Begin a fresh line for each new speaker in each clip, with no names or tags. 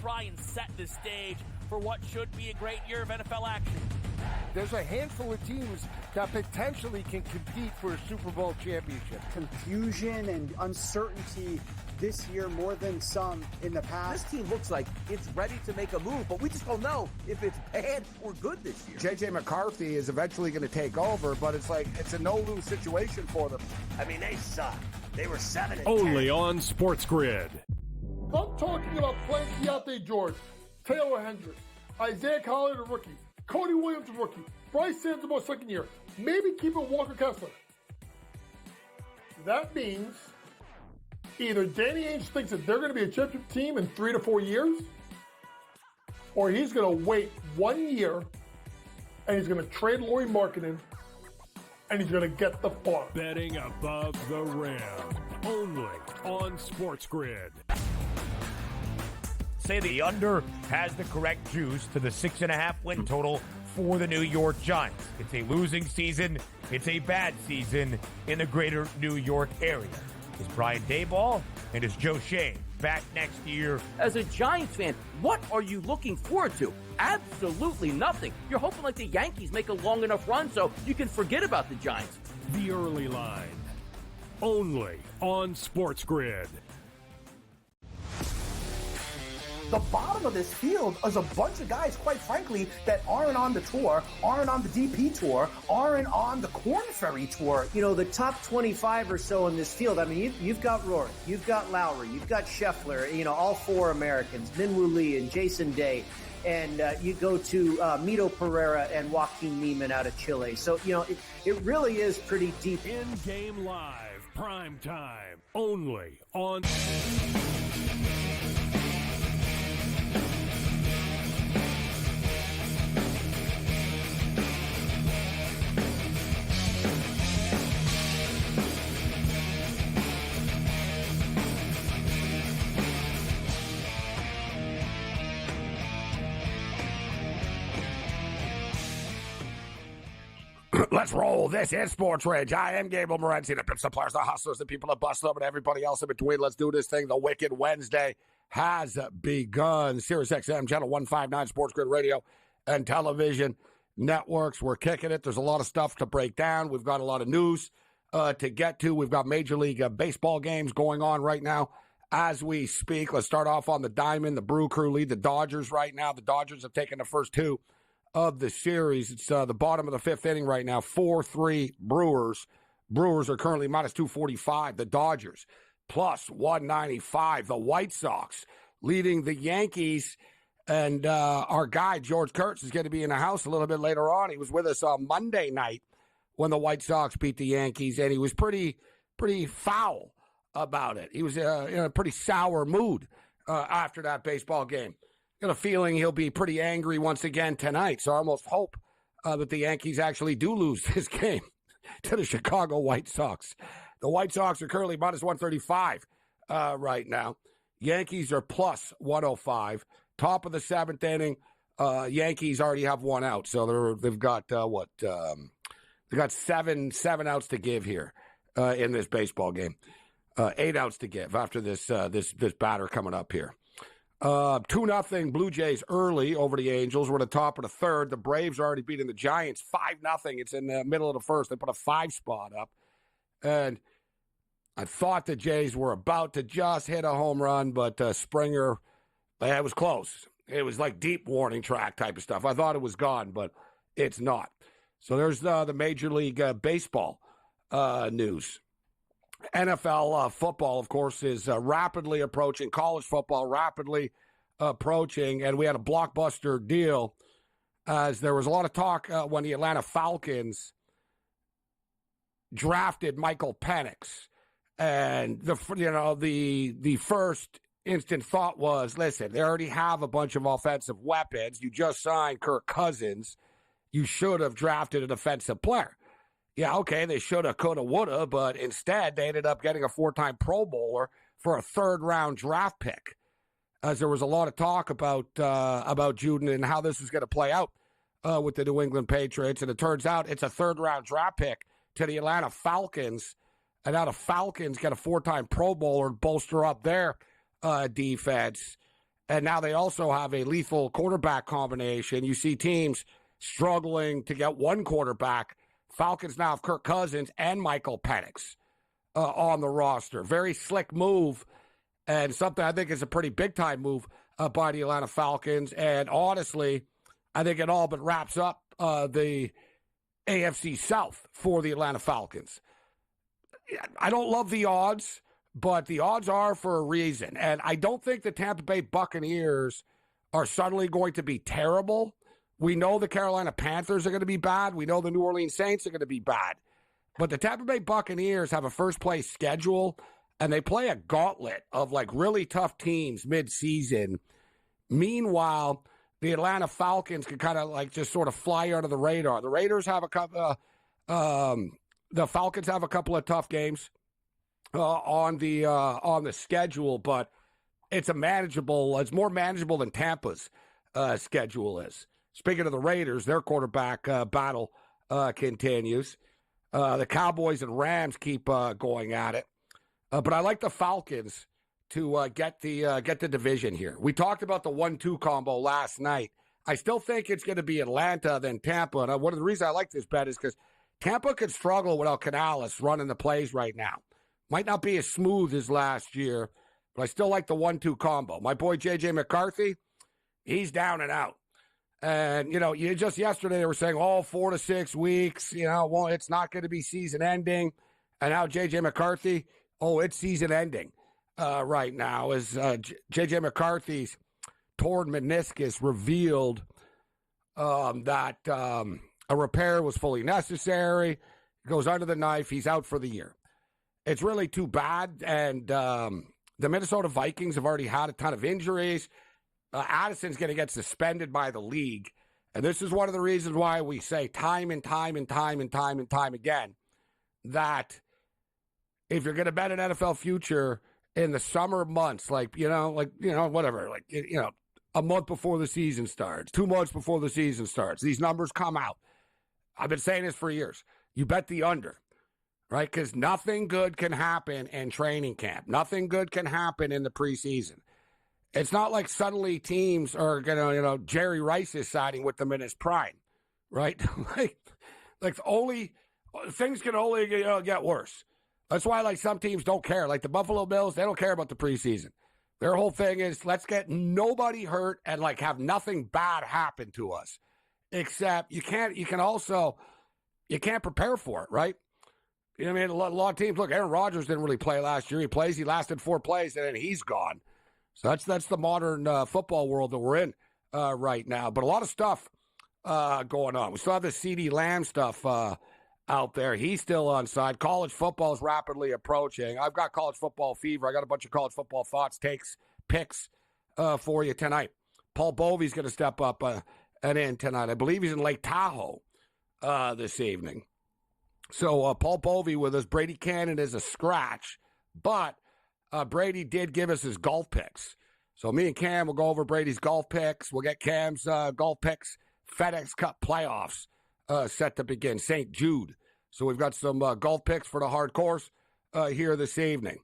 try and set the stage for what should be a great year of NFL action.
There's a handful of teams that potentially can compete for a Super Bowl championship.
Confusion and uncertainty this year more than some in the past.
This team looks like it's ready to make a move, but we just don't know if it's bad or good this year.
J.J. McCarthy is eventually going to take over, but it's a no-lose situation for them.
I mean, they suck. They were 7-10.
Only on SportsGrid.
I'm talking about playing Keontae George, Taylor Hendricks, Isaiah Collier, the rookie, Cody Williams, the rookie, Bryce Sands, second year, maybe keeping Walker Kessler. That means either Danny Ainge thinks that they're going to be a championship team in 3 to 4 years, or he's going to wait 1 year and he's going to trade Lauri Markkanen and he's going to get the farm.
Betting above the rim. Only on SportsGrid.
Say the under has the correct juice to the 6.5 win total for the New York Giants. It's a losing season. It's a bad season in the greater New York area. Is Brian Daboll and is Joe Shane back next year?
As a Giants fan, what are you looking forward to? Absolutely nothing. You're hoping like the Yankees make a long enough run so you can forget about the Giants.
The early line. Only on SportsGrid.
The bottom of this field is a bunch of guys, quite frankly, that aren't on the tour, aren't on the DP tour, aren't on the Korn Ferry tour.
You know, the top 25 or so in this field, I mean, you've got Rory, you've got Lowry, you've got Scheffler, you know, all four Americans, Minwoo Lee and Jason Day. And you go to Mito Pereira and Joaquin Neiman out of Chile. So, you know, it really is pretty deep.
In-game live, prime time, only on...
Let's roll. This is SportsRage. I am Gabriel Morency, the pimps, the players, the hustlers, the people that bust up, and everybody else in between. Let's do this thing. The Wicked Wednesday has begun. Sirius XM, Channel 159, SportsGrid Radio and Television Networks. We're kicking it. There's a lot of stuff to break down. We've got a lot of news to get to. We've got Major League Baseball games going on right now as we speak. Let's start off on the diamond. The Brew Crew lead the Dodgers right now. The Dodgers have taken the first two of the series. It's the bottom of the fifth inning right now. 4-3 Brewers. Brewers are currently minus 245. The Dodgers plus 195. The White Sox leading the Yankees. And our guy, George Kurtz, is going to be in the house a little bit later on. He was with us on Monday night when the White Sox beat the Yankees, and he was pretty foul about it. He was in a pretty sour mood after that baseball game. Got a feeling he'll be pretty angry once again tonight. So I almost hope that the Yankees actually do lose this game to the Chicago White Sox. The White Sox are currently minus 135 right now. Yankees are plus 105. Top of the seventh inning. Yankees already have one out. So they've got, they've got seven outs to give here in this baseball game. 8 outs to give after this batter coming up here. 2-0 Blue Jays early over the Angels. We're at the top of the third. The Braves are already beating the Giants 5-0. It's in the middle of the first. They put a 5 spot up. And I thought the Jays were about to just hit a home run, but Springer, it was close. It was like deep warning track type of stuff. I thought it was gone, but it's not. So there's the Major League Baseball news. NFL football, of course, is rapidly approaching. College football rapidly approaching. And we had a blockbuster deal as there was a lot of talk when the Atlanta Falcons drafted Michael Penix. And the first instant thought was, listen, they already have a bunch of offensive weapons. You just signed Kirk Cousins. You should have drafted a defensive player. Yeah, okay, they should have, could have, would have, but instead they ended up getting a 4-time Pro Bowler for a third-round draft pick, as there was a lot of talk about Juden and how this was going to play out with the New England Patriots, and it turns out it's a third-round draft pick to the Atlanta Falcons, and now the Falcons get a 4-time Pro Bowler to bolster up their defense, and now they also have a lethal quarterback combination. You see teams struggling to get one quarterback. Falcons now have Kirk Cousins and Michael Penix on the roster. Very slick move, and something I think is a pretty big-time move by the Atlanta Falcons. And honestly, I think it all but wraps up the AFC South for the Atlanta Falcons. I don't love the odds, but the odds are for a reason. And I don't think the Tampa Bay Buccaneers are suddenly going to be terrible. We know the Carolina Panthers are going to be bad. We know the New Orleans Saints are going to be bad. But the Tampa Bay Buccaneers have a first-place schedule, and they play a gauntlet of, like, really tough teams mid-season. Meanwhile, the Atlanta Falcons can kind of, like, just sort of fly under the radar. The Raiders have a couple the Falcons have a couple of tough games on the schedule, but it's more manageable than Tampa's schedule is. Speaking of the Raiders, their quarterback battle continues. The Cowboys and Rams keep going at it. But I like the Falcons to get the division here. We talked about the 1-2 combo last night. I still think it's going to be Atlanta, then Tampa. And one of the reasons I like this bet is because Tampa could struggle without Canales running the plays right now. Might not be as smooth as last year, but I still like the 1-2 combo. My boy J.J. McCarthy, he's down and out. And, just yesterday they were saying, 4 to 6 weeks, well, it's not going to be season ending. And now J.J. McCarthy, it's season ending right now. As J.J. McCarthy's torn meniscus revealed that a repair was fully necessary. He goes under the knife. He's out for the year. It's really too bad. And the Minnesota Vikings have already had a ton of injuries. Addison's going to get suspended by the league. And this is one of the reasons why we say time and time again that if you're going to bet an NFL future in the summer months, whatever, a month before the season starts, 2 months before the season starts, these numbers come out. I've been saying this for years. You bet the under, right? Because nothing good can happen in training camp. Nothing good can happen in the preseason. It's not like suddenly teams are going to, Jerry Rice is siding with them in his prime, right? Things can only get worse. That's why, some teams don't care. Like the Buffalo Bills, they don't care about the preseason. Their whole thing is let's get nobody hurt and, have nothing bad happen to us. Except you can't prepare for it, right? A lot of teams, look, Aaron Rodgers didn't really play last year. He lasted 4 plays, and then he's gone. So that's the modern football world that we're in right now. But a lot of stuff going on. We still have the CeeDee Lamb stuff out there. He's still on side. College football is rapidly approaching. I've got college football fever. I got a bunch of college football thoughts, takes, picks for you tonight. Paul Bovey's going to step up and in tonight. I believe he's in Lake Tahoe this evening. So Paul Bovey with us. Brady Cannon is a scratch, but Brady did give us his golf picks. So me and Cam will go over Brady's golf picks. We'll get Cam's golf picks. FedEx Cup playoffs set to begin. St. Jude. So we've got some golf picks for the hard course here this evening.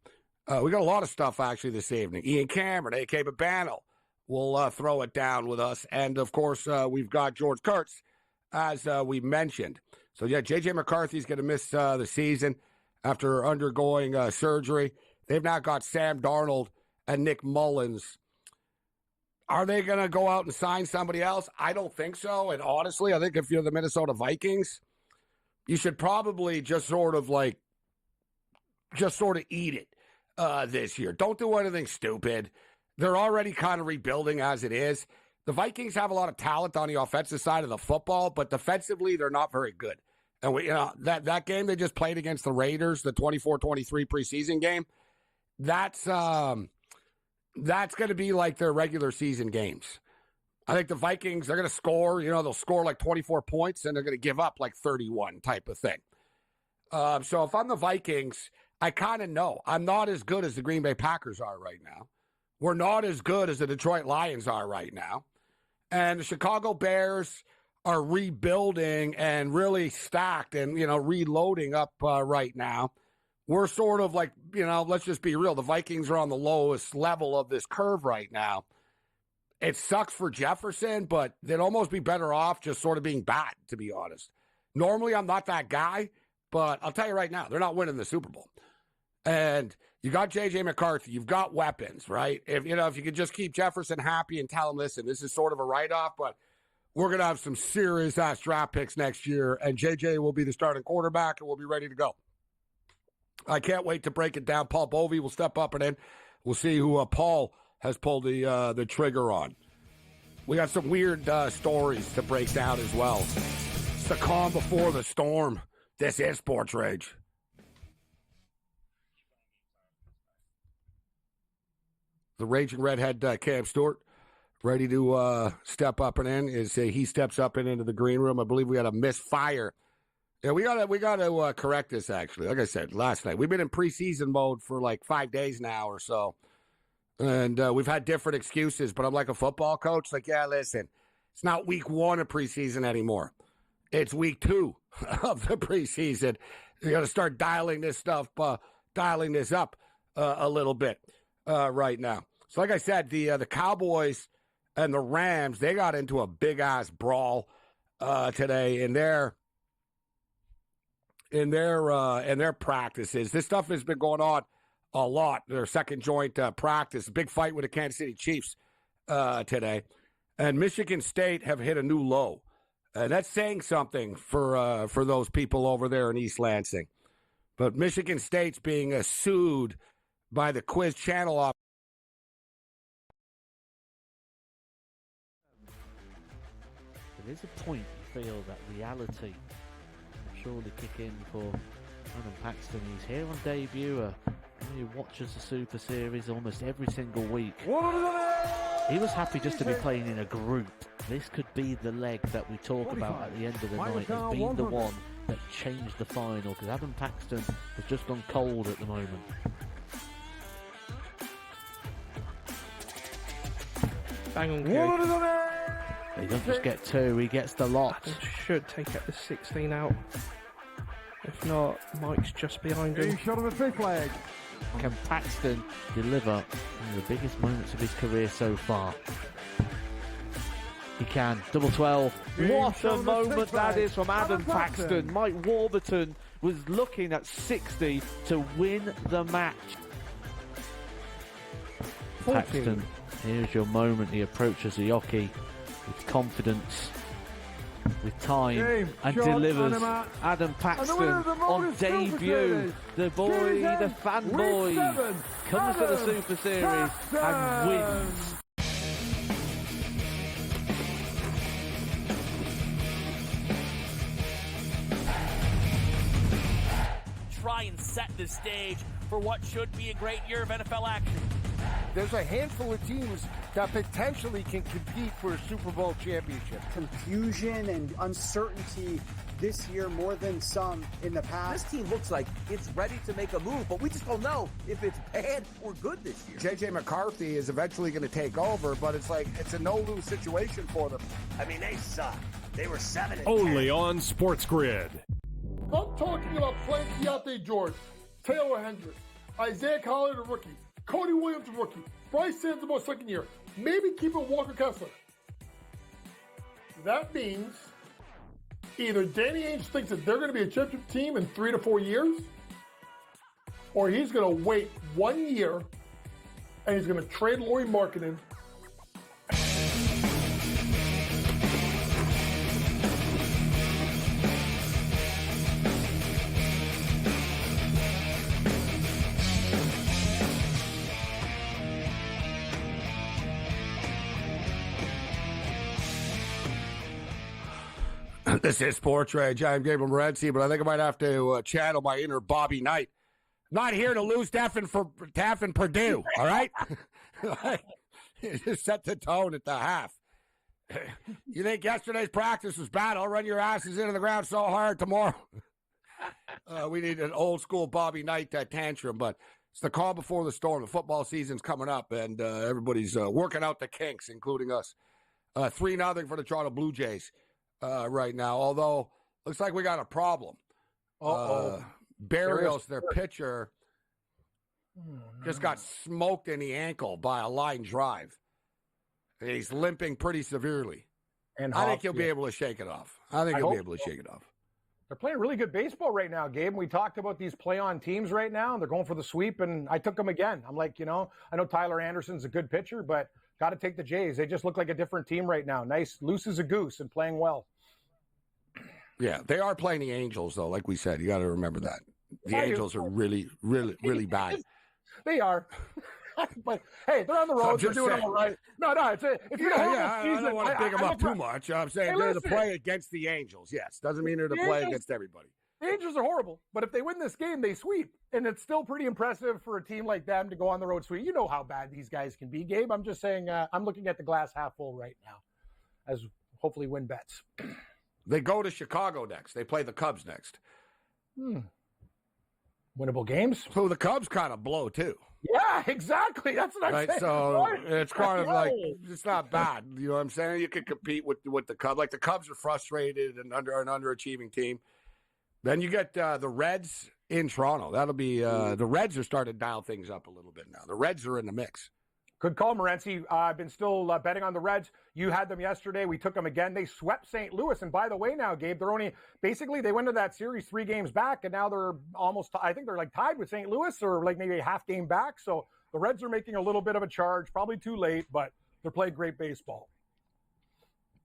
We got a lot of stuff actually this evening. Ian Cameron, A.K. Babano, will throw it down with us. And, of course, we've got George Kurtz, as we mentioned. So, yeah, J.J. McCarthy's going to miss the season after undergoing surgery. They've now got Sam Darnold and Nick Mullins. Are they going to go out and sign somebody else? I don't think so. And honestly, I think if you're the Minnesota Vikings, you should probably just sort of eat it this year. Don't do anything stupid. They're already kind of rebuilding as it is. The Vikings have a lot of talent on the offensive side of the football, but defensively, they're not very good. And that game they just played against the Raiders, the 24-23 preseason game, that's going to be like their regular season games. I think the Vikings, they're going to score, they'll score 24 points and they're going to give up 31 type of thing. So if I'm the Vikings, I kind of know I'm not as good as the Green Bay Packers are right now. We're not as good as the Detroit Lions are right now. And the Chicago Bears are rebuilding and really stacked and, reloading up right now. We're sort of let's just be real. The Vikings are on the lowest level of this curve right now. it sucks for Jefferson, but they'd almost be better off just sort of being bad, to be honest. Normally, I'm not that guy, but I'll tell you right now, they're not winning the Super Bowl. And you got J.J. McCarthy. You've got weapons, right? If you could just keep Jefferson happy and tell him, listen, this is sort of a write-off, but we're going to have some serious-ass draft picks next year, and J.J. will be the starting quarterback, and we'll be ready to go. I can't wait to break it down. Paul Bovey will step up and in. We'll see who Paul has pulled the trigger on. We got some weird stories to break down as well. It's the calm before the storm. This is Sports Rage. The Raging Redhead, Cam Stewart, ready to step up and in. He steps up and into the green room. I believe we had a misfire. Yeah, we got to correct this, actually. Like I said last night, we've been in preseason mode for like 5 days now or so. And we've had different excuses, but I'm like a football coach. Like, yeah, listen, it's not week 1 of preseason anymore. It's week 2 of the preseason. You got to start dialing this up a little bit right now. So like I said, the Cowboys and the Rams, they got into a big-ass brawl today in their practices. This stuff has been going on a lot. Their second joint practice, big fight with the Kansas City Chiefs today. And Michigan State have hit a new low. That's saying something for those people over there in East Lansing. But Michigan State's being sued by the Quiz Channel off.
There is a point you feel that reality will surely kick in for Adam Paxton. He's here on debut. He watches the Super Series almost every single week. He was happy just to be playing in a group. This could be the leg that we talk about at the end of the night as being the one that changed the final, because Adam Paxton has just gone cold at the moment.
Bang on cue.
He doesn't just get 2, he gets the lot.
Should take it to 16 out. If not, Mike's just behind him.
Shot of a fifth leg.
Can Paxton deliver one of the biggest moments of his career so far? He can. Double 12. What a moment that is from Adam Paxton. Mike Warburton was looking at 60 to win the match. Paxton, here's your moment. He approaches the hockey with confidence, with time, and delivers. Adam Paxton on debut. The boy, the fanboy, comes to the Super Series and wins.
Try and set the stage for what should be a great year of NFL action.
There's a handful of teams that potentially can compete for a Super Bowl championship.
Confusion and uncertainty this year more than some in the past.
This team looks like it's ready to make a move, but we just don't know if it's bad or good this year.
J.J. McCarthy is eventually going to take over, but it's like it's a no-lose situation for them.
I mean, they suck. They were 7-10.
Only on SportsGrid.
I'm talking about playing Keontae George, Taylor Hendricks, Isaiah Collier, the rookie, Cody Williams, the rookie, Bryce Sansamore, second year, maybe keeping Walker Kessler. That means either Danny Ainge thinks that they're going to be a championship team in 3 to 4 years, or he's going to wait 1 year and he's going to trade Lauri Markkanen.
This is Sports Rage. I'm Gabriel Morency, but I think I might have to channel my inner Bobby Knight. Not here to lose Taff and Purdue, all right? Just set the tone at the half. You think yesterday's practice was bad? I'll run your asses into the ground so hard tomorrow. We need an old-school Bobby Knight tantrum, but it's the calm before the storm. The football season's coming up, and everybody's working out the kinks, including us. 3-0 for the Toronto Blue Jays. Right now, although looks like we got a problem. Barrios, their pitcher, just got smoked in the ankle by a line drive. He's limping pretty severely.
And
I think he'll be able to shake it off. I think he'll be able to shake it off.
They're playing really good baseball right now, Gabe. We talked about these play-on teams right now, and they're going for the sweep, and I took them again. I'm like, I know Tyler Anderson's a good pitcher, but got to take the Jays. They just look like a different team right now. Nice, loose as a goose and playing well.
Yeah, they are playing the Angels, though, like we said. You got to remember that. The Angels are really, really, really bad.
They are. But, hey, they're on the road. They're doing all right. No, if you're
I don't want to pick them up too much. I'm saying they're to play against the Angels. Yes, doesn't mean they're to play against everybody.
The Angels are horrible, but if they win this game, they sweep. And it's still pretty impressive for a team like them to go on the road sweep. You know how bad these guys can be, Gabe. I'm just saying I'm looking at the glass half full right now as hopefully win bets.
They go to Chicago next. They play the Cubs next.
Winnable games?
So the Cubs kind of blow, too.
Yeah, exactly. That's what I'm saying.
So it's kind of like, it's not bad. You know what I'm saying? You can compete with the Cubs. Like the Cubs are frustrated and under an underachieving team. Then you get the Reds in Toronto. That'll be the Reds are starting to dial things up a little bit now. The Reds are in the mix.
Good call, Morency. I've been still betting on the Reds. You had them yesterday. We took them again. They swept St. Louis. And by the way now, Gabe, they went to that series 3 games back, and now they're I think they're like tied with St. Louis or like maybe a half game back. So the Reds are making a little bit of a charge, probably too late, but they're playing great baseball.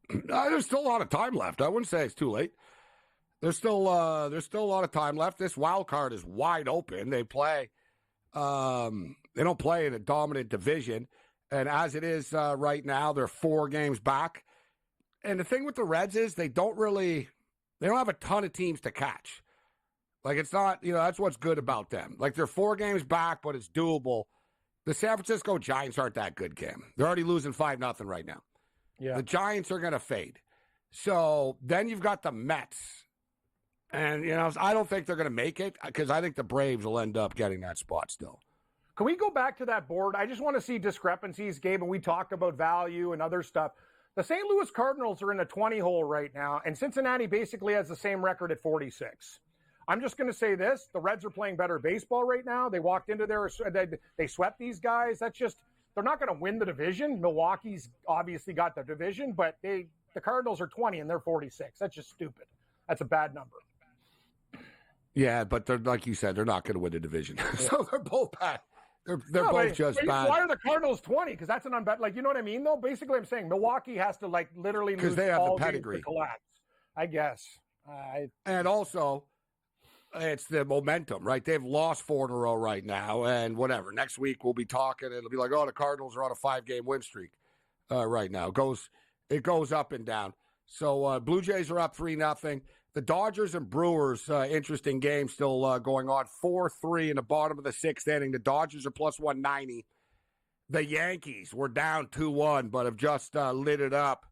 There's still a lot of time left. I wouldn't say it's too late. There's still a lot of time left. This wild card is wide open. They play. They don't play in a dominant division. And as it is right now, they're 4 games back. And the thing with the Reds is they don't have a ton of teams to catch. Like it's not, that's what's good about them. Like they're 4 games back, but it's doable. The San Francisco Giants aren't that good, Cam. They're already losing 5-0 right now.
Yeah.
The Giants are going to fade. So then you've got the Mets. And, I don't think they're going to make it because I think the Braves will end up getting that spot still.
Can we go back to that board? I just want to see discrepancies, Gabe, and we talked about value and other stuff. The St. Louis Cardinals are in a 20 hole right now, and Cincinnati basically has the same record at 46. I'm just going to say this. The Reds are playing better baseball right now. They walked into they swept these guys. They're not going to win the division. Milwaukee's obviously got the division, but the Cardinals are 20 and they're 46. That's just stupid. That's a bad number.
Yeah, but they're like you said, they're not going to win the division. So they're both bad. They're both just bad.
Why are the Cardinals 20? Because that's an unbet. Like, you know what I mean, though? Basically, I'm saying Milwaukee has to, literally lose
they have
all
the pedigree
to collapse, I guess.
And also, it's the momentum, right? They've lost 4 in a row right now, and whatever. Next week, we'll be talking. It'll be like, the Cardinals are on a 5-game win streak right now. It goes up and down. So Blue Jays are up 3-0. The Dodgers and Brewers, interesting game still going on. 4-3 in the bottom of the 6th inning. The Dodgers are plus 190. The Yankees were down 2-1, but have just lit it up.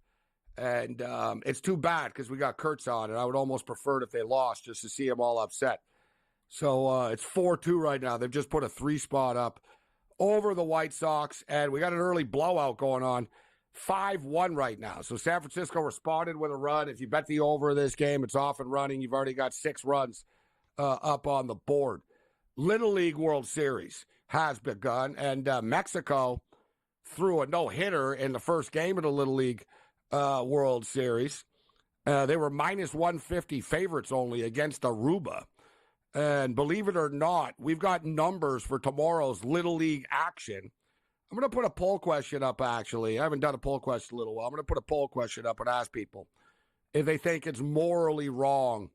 And it's too bad because we got Kurtz on, and I would almost prefer it if they lost just to see them all upset. So it's 4-2 right now. They've just put a 3-spot up over the White Sox, and we got an early blowout going on. 5-1 right now. So San Francisco responded with a run. If you bet the over of this game, it's off and running. You've already got 6 runs up on the board. Little League World Series has begun, and Mexico threw a no-hitter in the first game of the Little League World Series. They were minus 150 favorites only against Aruba. And believe it or not, we've got numbers for tomorrow's Little League action. I'm going to put a poll question up, actually. I haven't done a poll question in a little while. I'm going to put a poll question up and ask people if they think it's morally wrong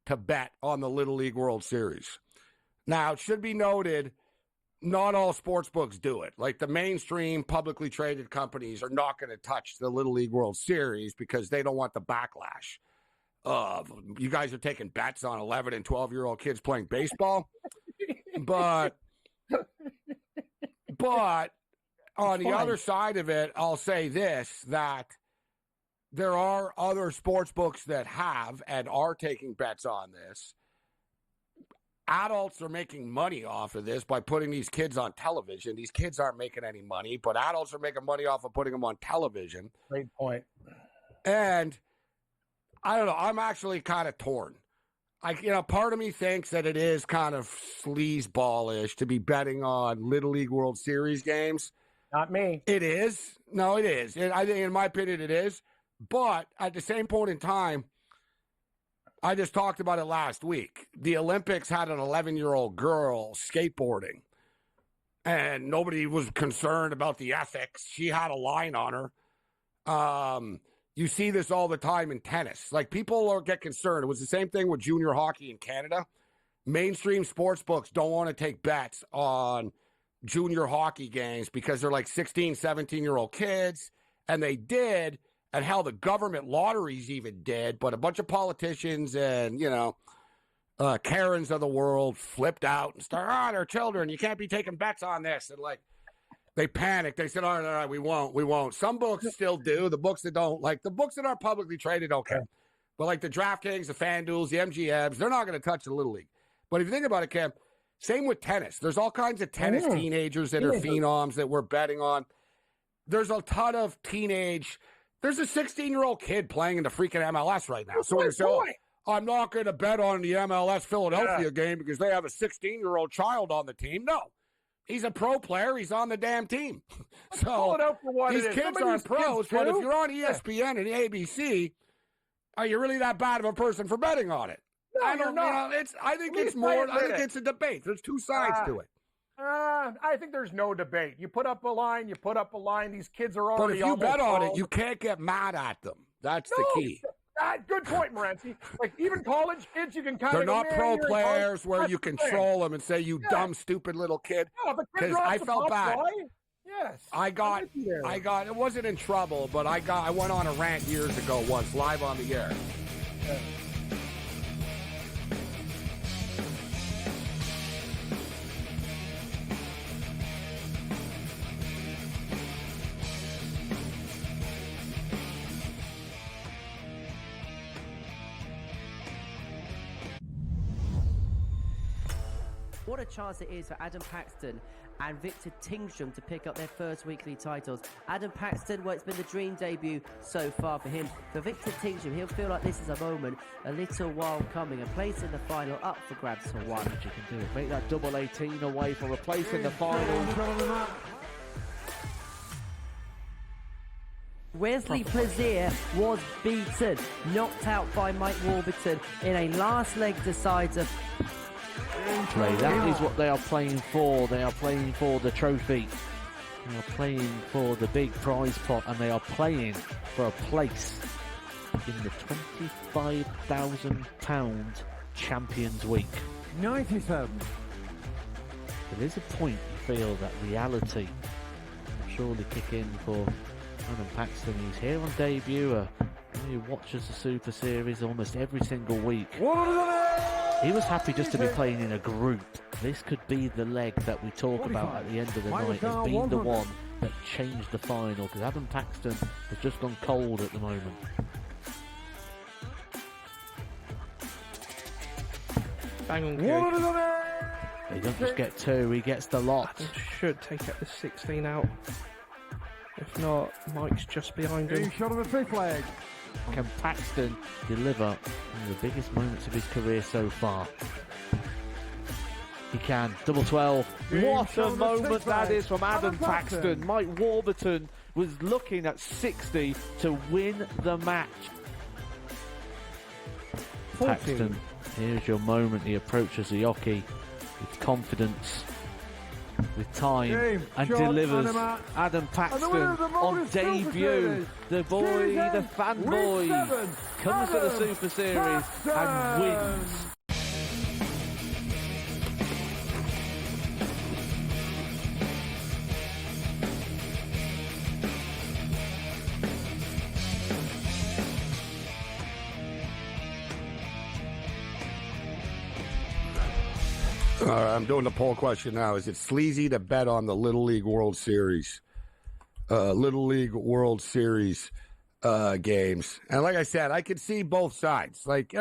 to bet on the Little League World Series. Now, it should be noted, not all sports books do it. Like the mainstream publicly traded companies are not going to touch the Little League World Series because they don't want the backlash of you guys are taking bets on 11 and 12-year-old kids playing baseball. But on the other side of it, I'll say this, that there are other sports books that have and are taking bets on this. Adults are making money off of this by putting these kids on television. These kids aren't making any money, but adults are making money off of putting them on television.
Great point.
And I don't know. I'm actually kind of torn. Part of me thinks that it is kind of sleazeball-ish to be betting on Little League World Series games.
Not me.
It is. No, it is. I think, in my opinion, it is. But at the same point in time, I just talked about it last week. The Olympics had an 11-year-old girl skateboarding, and nobody was concerned about the ethics. She had a line on her. You see this all the time in tennis. Like, people get concerned. It was the same thing with junior hockey in Canada. Mainstream sports books don't want to take bets on junior hockey games because they're like 16, 17-year-old kids, and they did, and hell, the government lotteries even did, but a bunch of politicians and, Karens of the world flipped out and started, they're children. You can't be taking bets on this. And, like, they panicked. They said, all right, we won't. Some books still do. The books that don't, like, the books that are publicly traded don't care. But, like, the DraftKings, the FanDuels, the MGMs, they're not going to touch the Little League. But if you think about it, Cam, same with tennis. There's all kinds of tennis teenagers that are phenoms that we're betting on. There's a ton of there's a 16-year-old kid playing in the freaking MLS right now. So when you say, I'm not going to bet on the MLS Philadelphia game because they have a 16-year-old child on the team. No. He's a pro player. He's on the damn team. So these kids aren't pros, but if you're on ESPN and ABC, are you really that bad of a person for betting on it?
No, you're not.
I think it's a debate. There's two sides to it.
I think there's no debate. You put up a line, These kids are already.
But if you bet on it, you can't get mad at them. That's the key.
Good point, Morency. Like, even college kids, you can kind of.
They're not pro players where you control them and say, you dumb, stupid little kid. Because I felt bad.
Yes.
I got. It wasn't in trouble, but I went on a rant years ago once, live on the air.
Yeah.
What a chance it is for Adam Paxton and Victor Tingstrom to pick up their first weekly titles. Adam Paxton, well, it's been the dream debut so far for him. For Victor Tingstrom, he'll feel like this is a moment a little while coming. A place in the final up for grabs for one.
You can do it. Make that double 18 away for a place in the final.
Wesley Plaisir was beaten, knocked out by Mike Warburton in a last leg decider.
That is what they are playing for. They are playing for the trophy. They are playing for the big prize pot, and they are playing for a place in the £25,000 Champions Week.
97.
There is a point you feel that reality will surely kick in for Adam Paxton. He's here on debut. He watches the Super Series almost every single week. He was happy just to be playing in a group. This could be the leg that we talk about at the end of the night as being the one that changed the final, because Adam Paxton has just gone cold at the moment.
Bang on,
He doesn't just get two, he gets the lot.
Adam should take it the 16 out. If not, Mike's just behind him.
Shot of a big flag.
Can Paxton deliver one of the biggest moments of his career so far? He can. Double 12. What a moment that is from Adam Paxton. Mike Warburton was looking at 60 to win the match.
14.
Paxton, here's your moment. He approaches the hockey with confidence, with time, and delivers. Adam Paxton on debut. The boy, the fanboy, comes to the Super Series and wins.
All right, I'm doing the poll question now. Is it sleazy to bet on the Little League World Series? Games. And like I said, I could see both sides. Like,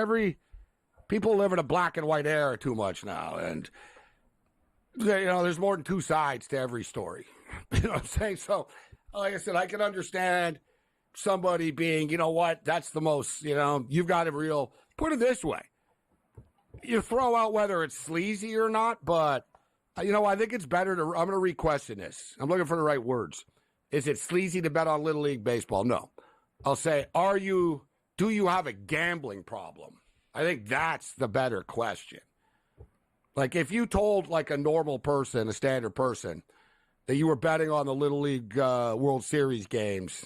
people live in a black and white era too much now. And, there's more than two sides to every story. You know what I'm saying? So, like I said, I can understand somebody being, you know what, that's the most, you've got a put it this way. You throw out whether it's sleazy or not, but I think it's better to. I'm going to re-question this. I'm looking for the right words. Is it sleazy to bet on Little League baseball? No. I'll say, do you have a gambling problem? I think that's the better question. Like, if you told, like, a normal person, a standard person, that you were betting on the Little League World Series games,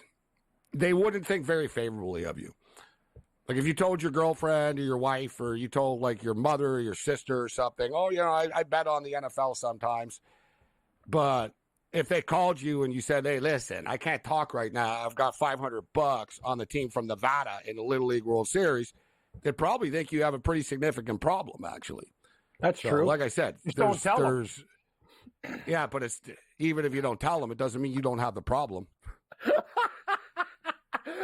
they wouldn't think very favorably of you. Like, if you told your girlfriend or your wife, or you told, like, your mother or your sister or something, I bet on the NFL sometimes. But if they called you and you said, hey, listen, I can't talk right now. I've got $500 on the team from Nevada in the Little League World Series, they'd probably think you have a pretty significant problem, actually.
That's true.
Like I said,
don't tell them.
Yeah, but it's even if you don't tell them, it doesn't mean you don't have the problem.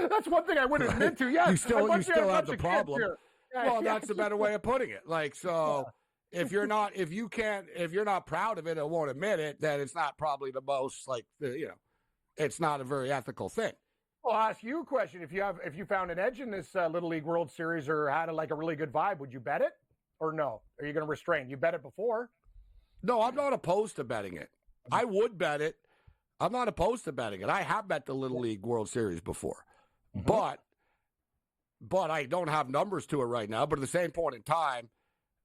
That's one thing I wouldn't admit to. Yes,
you still have the problem. Well,
Yeah,
that's a better way of putting it. Like, so if you're not proud of it or won't admit it, then it's not probably the most, like, it's not a very ethical thing.
Well, I'll ask you a question. If you found an edge in this Little League World Series or had a really good vibe, would you bet it or no? Are you going to restrain? You bet it before?
No, I'm not opposed to betting it. I would bet it. I'm not opposed to betting it. I have bet the Little League World Series before. But I don't have numbers to it right now. But at the same point in time,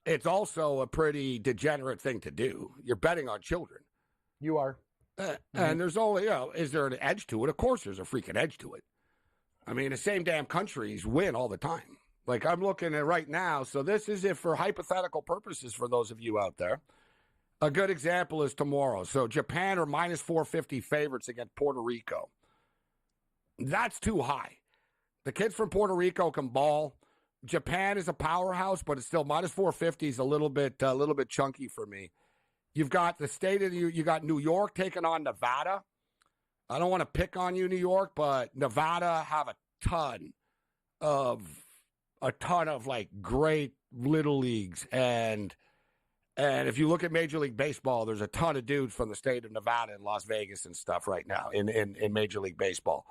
it's also a pretty degenerate thing to do. You're betting on children.
You are.
And there's only, is there an edge to it? Of course there's a freaking edge to it. I mean, the same damn countries win all the time. Like, I'm looking at right now. So this is it for hypothetical purposes for those of you out there. A good example is tomorrow. So Japan are minus 450 favorites against Puerto Rico. That's too high. The kids from Puerto Rico can ball. Japan is a powerhouse, but it's still minus 450 is a little bit chunky for me. You've got the state of you got New York taking on Nevada. I don't want to pick on you, New York, but Nevada have a ton of like great little leagues, and if you look at Major League Baseball, there's a ton of dudes from the state of Nevada and Las Vegas and stuff right now in Major League Baseball.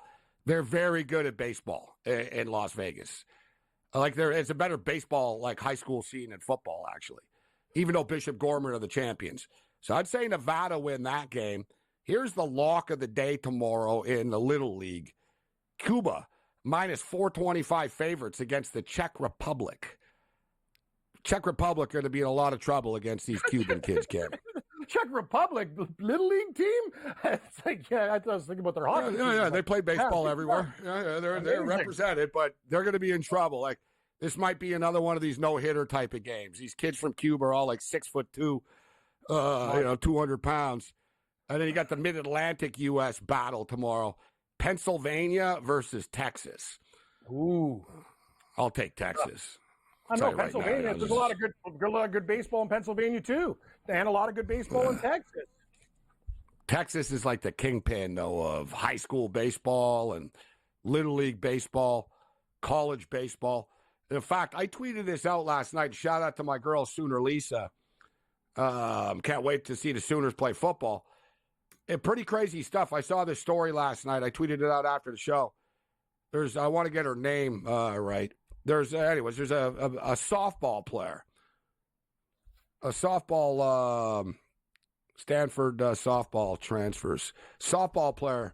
They're very good at baseball in Las Vegas. It's a better baseball, like, high school scene than football, actually, even though Bishop Gorman are the champions. So I'd say Nevada win that game. Here's the lock of the day tomorrow in the Little League. Cuba, minus 425 favorites against the Czech Republic. Czech Republic are going to be in a lot of trouble against these Cuban kids, Cam.
Czech Republic, Little League team? It's like, I was thinking about their hockey.
Yeah, they play baseball everywhere. Yeah, they're represented, but they're going to be in trouble. Like, this might be another one of these no-hitter type of games. These kids from Cuba are all like 6'2", 200 pounds. And then you got the Mid-Atlantic U.S. battle tomorrow. Pennsylvania versus Texas.
Ooh.
I'll take Texas.
I know Pennsylvania. There's a lot of good baseball in Pennsylvania too, and a lot of good baseball in Texas.
Texas is like the kingpin, though, of high school baseball and Little League baseball, college baseball. And in fact, I tweeted this out last night. Shout out to my girl Sooner Lisa. Can't wait to see the Sooners play football. Pretty crazy stuff. I saw this story last night. I tweeted it out after the show. I want to get her name right. There's a softball player, Stanford softball transfers. Softball player,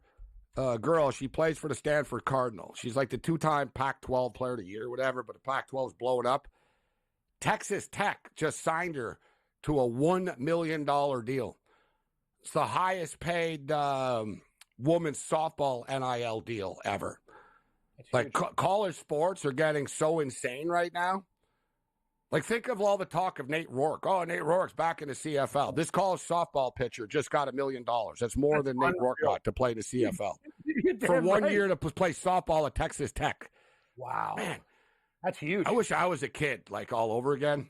girl, she plays for the Stanford Cardinals. She's like the 2-time Pac-12 player of the year, whatever, but the Pac-12 is blowing up. Texas Tech just signed her to a $1 million deal. It's the highest paid women's softball NIL deal ever. Like, college sports are getting so insane right now. Like, think of all the talk of Nate Rourke. Oh, Nate Rourke's back in the CFL. This college softball pitcher just got $1 million. That's more than Nate Rourke got to play the CFL. For 1 year to play softball at Texas Tech.
Wow.
Man.
That's huge.
I wish I was a kid, like, all over again.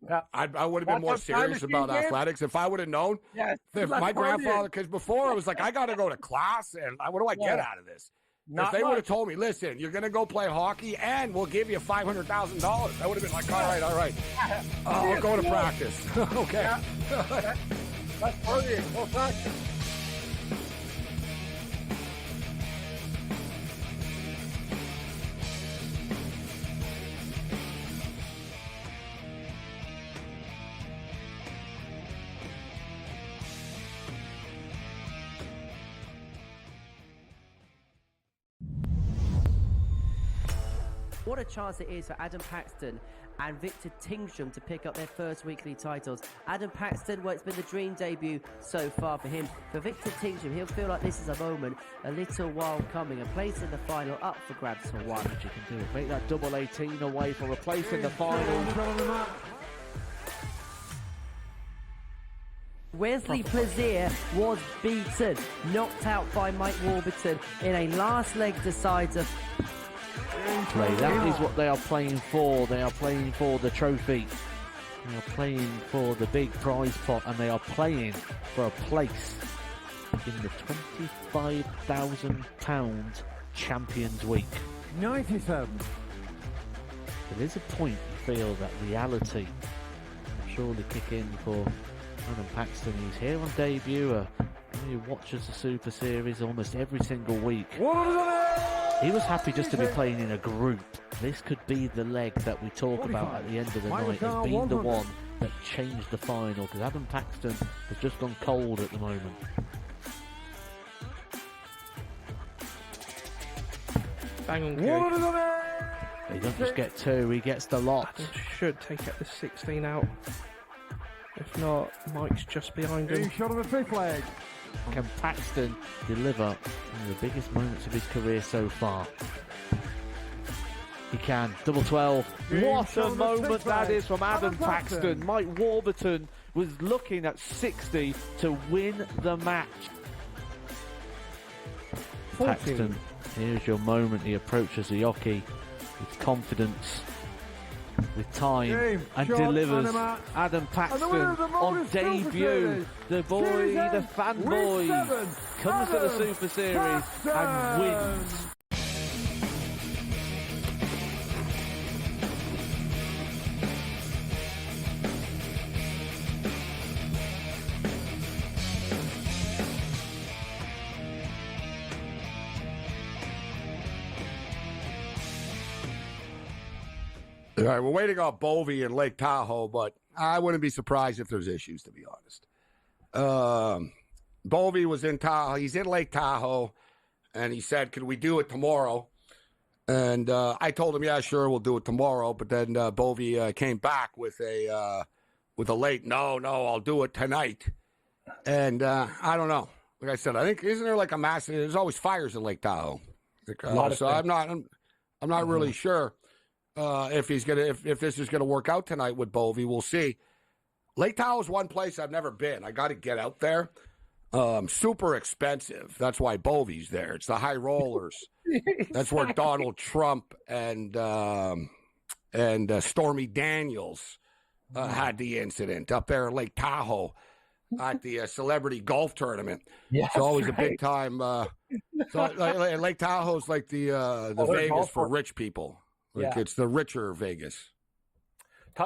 Yeah.
I would have been more serious about athletics if I would have known.
Yeah,
if my grandfather, because before I was like, I got to go to class, and what do I get out of this? If they would have told me, listen, you're going to go play hockey, and we'll give you $500,000, I would have been like, all right. We'll go to practice. Okay.
Yeah. That's partying. Well, practice.
What a chance it is for Adam Paxton and Victor Tingsham to pick up their first weekly titles. Adam Paxton, well, it's been the dream debut so far for him. For Victor Tingsham, he'll feel like this is a moment a little while coming. A place in the final up for grabs for one.
You can do it. Make that double 18 away for a place in the final.
Wesley Plaisir was beaten, knocked out by Mike Warburton in a last leg decider.
Play. That is what they are playing for. They are playing for the trophy. They are playing for the big prize pot, and they are playing for a place in the £25,000 Champions Week.
97.
There is a point you feel that reality will surely kick in for Adam Paxton. He's here on debut. He watches the Super Series almost every single week. He was happy just to be playing in a group. This could be the leg that we talk about at the end of the night as being the one that changed the final, because Adam Paxton has just gone cold at the moment.
Bang on cue.
He doesn't just get two, he gets the lot.
Adam should take out the 16 out. If not, Mike's just behind him.
Shot on the fifth leg.
Can Paxton deliver one of the biggest moments of his career so far? He can. Double 12. What a moment that is from Adam Paxton. Mike Warburton was looking at 60 to win the match. Paxton, here's your moment. He approaches the hockey with confidence, with time, and delivers. Adam Paxton on debut. The boy, the fanboy, comes to the Super Series and wins.
All right, we're waiting on Bovey and Lake Tahoe, but I wouldn't be surprised if there's issues, to be honest. Bovey was in Tahoe. He's in Lake Tahoe, and he said, "Could we do it tomorrow?" And I told him, "Yeah, sure, we'll do it tomorrow." But then Bovey came back with a late, "No, I'll do it tonight." And I don't know. Like I said, I think isn't there like a massive? There's always fires in Lake Tahoe, so I'm not really sure. If this is gonna work out tonight with Bovey, we'll see. Lake Tahoe is one place I've never been. I got to get out there. Super expensive. That's why Bovey's there. It's the high rollers. That's where Donald Trump and Stormy Daniels had the incident up there in Lake Tahoe at the celebrity golf tournament. Yeah, it's always a big time. Lake Tahoe's like the Vegas for rich people. Like it's the richer Vegas.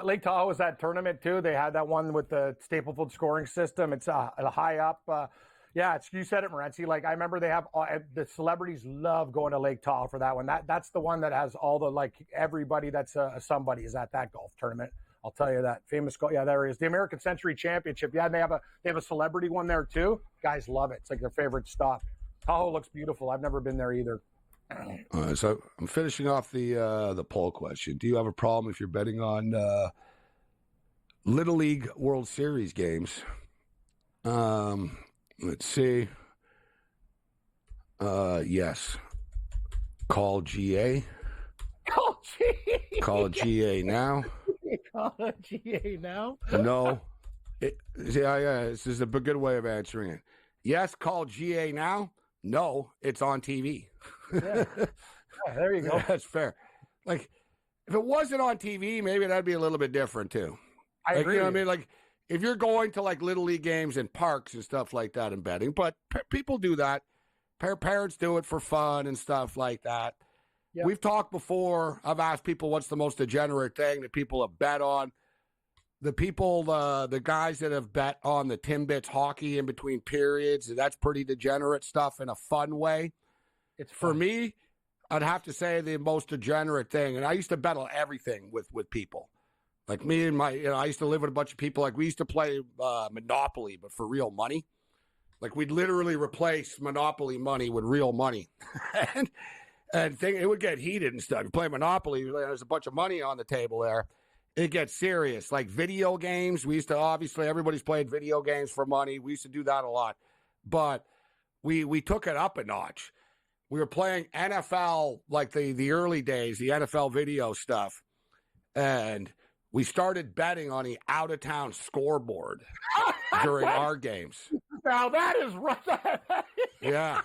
Lake Tahoe was that tournament too. They had that one with the Stapleford scoring system. It's a high up. You said it, Morency. Like I remember they have the celebrities love going to Lake Tahoe for that one. That's the one that has all the everybody that's somebody is at that golf tournament. I'll tell you that famous golf. Yeah, there is the American Century Championship. Yeah, and they have a celebrity one there too. Guys love it. It's like their favorite stop. Tahoe looks beautiful. I've never been there either.
So I'm finishing off the poll question. Do you have a problem if you're betting on Little League World Series games? Let's see. Yes. Call GA. Call GA now.
Call GA now?
No. This is a good way of answering it. Yes, call GA now. No, it's on TV.
Yeah, there you go.
That's fair. Like, if it wasn't on TV, maybe that'd be a little bit different too.
I agree.
You know what I mean? Like, if you're going to Little League games and parks and stuff like that and betting, but people do that. Parents do it for fun and stuff like that. Yep. We've talked before. I've asked people what's the most degenerate thing that people have bet on. The guys that have bet on the Timbits hockey in between periods, that's pretty degenerate stuff in a fun way.
It's fun.
For me, I'd have to say the most degenerate thing, and I used to bet on everything with people. Like me and I used to live with a bunch of people. Like we used to play Monopoly, but for real money. Like we'd literally replace Monopoly money with real money. And it would get heated and stuff. You play Monopoly, there's a bunch of money on the table there. It gets serious. Like video games, we used to, obviously, everybody's played video games for money. We used to do that a lot. But we took it up a notch. We were playing NFL, like the early days, the NFL video stuff. And we started betting on the out-of-town scoreboard during our games.
Now that is right.
Yeah.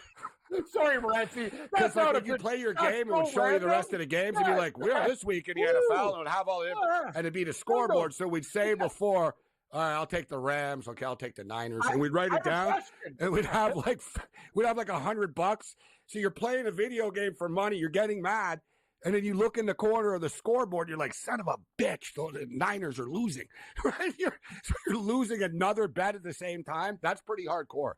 Sorry, Morency.
Because like, if you play your game, it would show you the rest of the games. And be like, we're this week in the NFL. And it would have all the and it'd be the scoreboard. So we'd say before, all right, I'll take the Rams. Okay, I'll take the Niners. And we'd write it down. And we'd have like $100. So you're playing a video game for money. You're getting mad. And then you look in the corner of the scoreboard, you're like, son of a bitch, the Niners are losing. Right? You're losing another bet at the same time. That's pretty hardcore.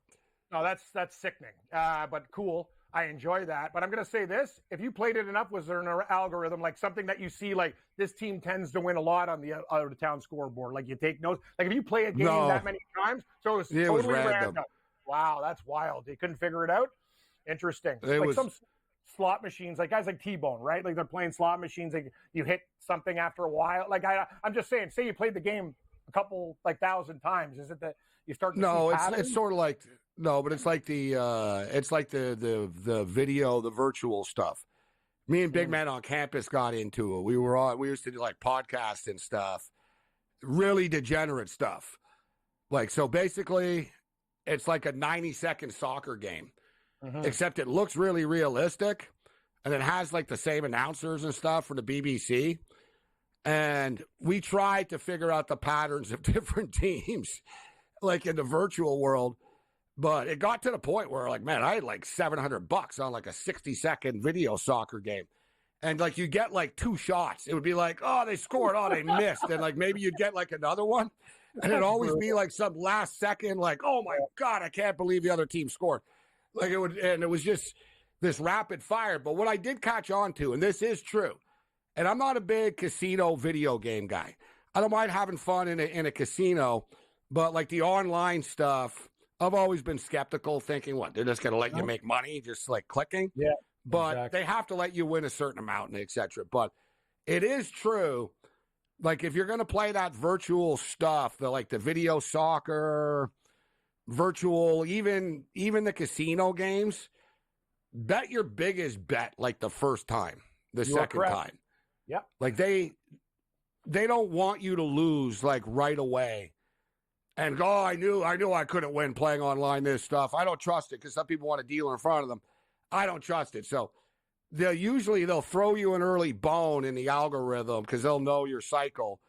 No, that's sickening, but cool. I enjoy that. But I'm going to say this. If you played it enough, was there an algorithm, like something that you see, like this team tends to win a lot on the out-of-town scoreboard? Like you take notes? Like if you play a game that many times, so it was totally random. Wow, that's wild. They couldn't figure it out? Interesting. Some slot machines, like guys like T-Bone, right? Like they're playing slot machines. Like you hit something after a while. Like I'm just saying, say you played the game a couple, like 1,000 times. Is it that you start to see patterns?
It's sort of like... No, but it's like the video, the virtual stuff. Me and Big Man on Campus got into it. We used to do like podcasts and stuff, really degenerate stuff. Like, so basically it's like a 90-second soccer game, except it looks really realistic and it has like the same announcers and stuff for the BBC. And we tried to figure out the patterns of different teams, like in the virtual world. But it got to the point where, like, man, I had like $700 on like a 60-second video soccer game. And like you get like 2 shots. It would be like, oh, they scored. Oh, they missed. And like maybe you'd get like another one. And it'd always be like some last second, like, oh my God, I can't believe the other team scored. Like it was just this rapid fire. But what I did catch on to, and this is true, and I'm not a big casino video game guy. I don't mind having fun in a casino, but like the online stuff, I've always been skeptical, thinking, what, they're just going to let you make money just like clicking?
Yeah.
But they have to let you win a certain amount and et cetera. But it is true, like if you're going to play that virtual stuff, the video soccer, virtual, even the casino games, bet your biggest bet like the first time, the second time.
Yep.
Like they don't want you to lose like right away. And go, I knew I couldn't win playing online this stuff. I don't trust it because some people want a dealer in front of them. I don't trust it. So they'll throw you an early bone in the algorithm because they'll know your cycle.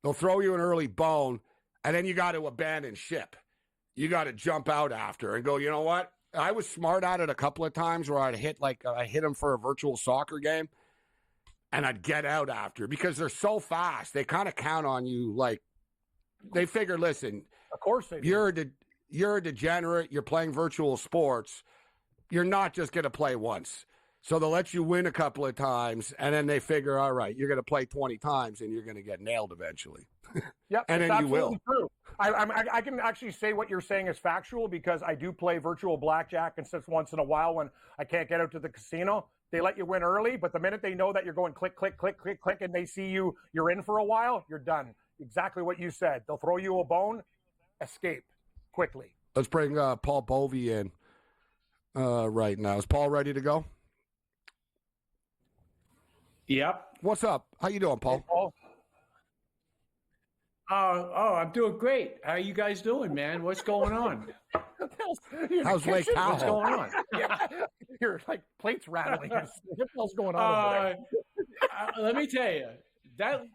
They'll throw you an early bone, and then you got to abandon ship. You got to jump out after and go, you know what? I was smart at it a couple of times where I hit them for a virtual soccer game, and I'd get out after because they're so fast. They kind of count on you like, they figure, listen,
of course they do.
You're a degenerate. You're playing virtual sports. You're not just going to play once. So they'll let you win a couple of times, and then they figure, all right, you're going to play 20 times, and you're going to get nailed eventually.
Yep,
and then you will.
True. I can actually say what you're saying is factual because I do play virtual blackjack, and since once in a while when I can't get out to the casino, they let you win early, but the minute they know that you're going click, click, click, click, click, and they see you're in for a while, you're done. Exactly what you said. They'll throw you a bone, escape quickly.
Let's bring Paul Bovey in right now. Is Paul ready to go?
Yep.
What's up? How you doing, Paul?
Hey, Paul.
I'm doing great. How you guys doing, man? What's going on?
How's Lake Tahoe?
What's going on?
You're like plates rattling. What the hell's going on?
Let me tell you, that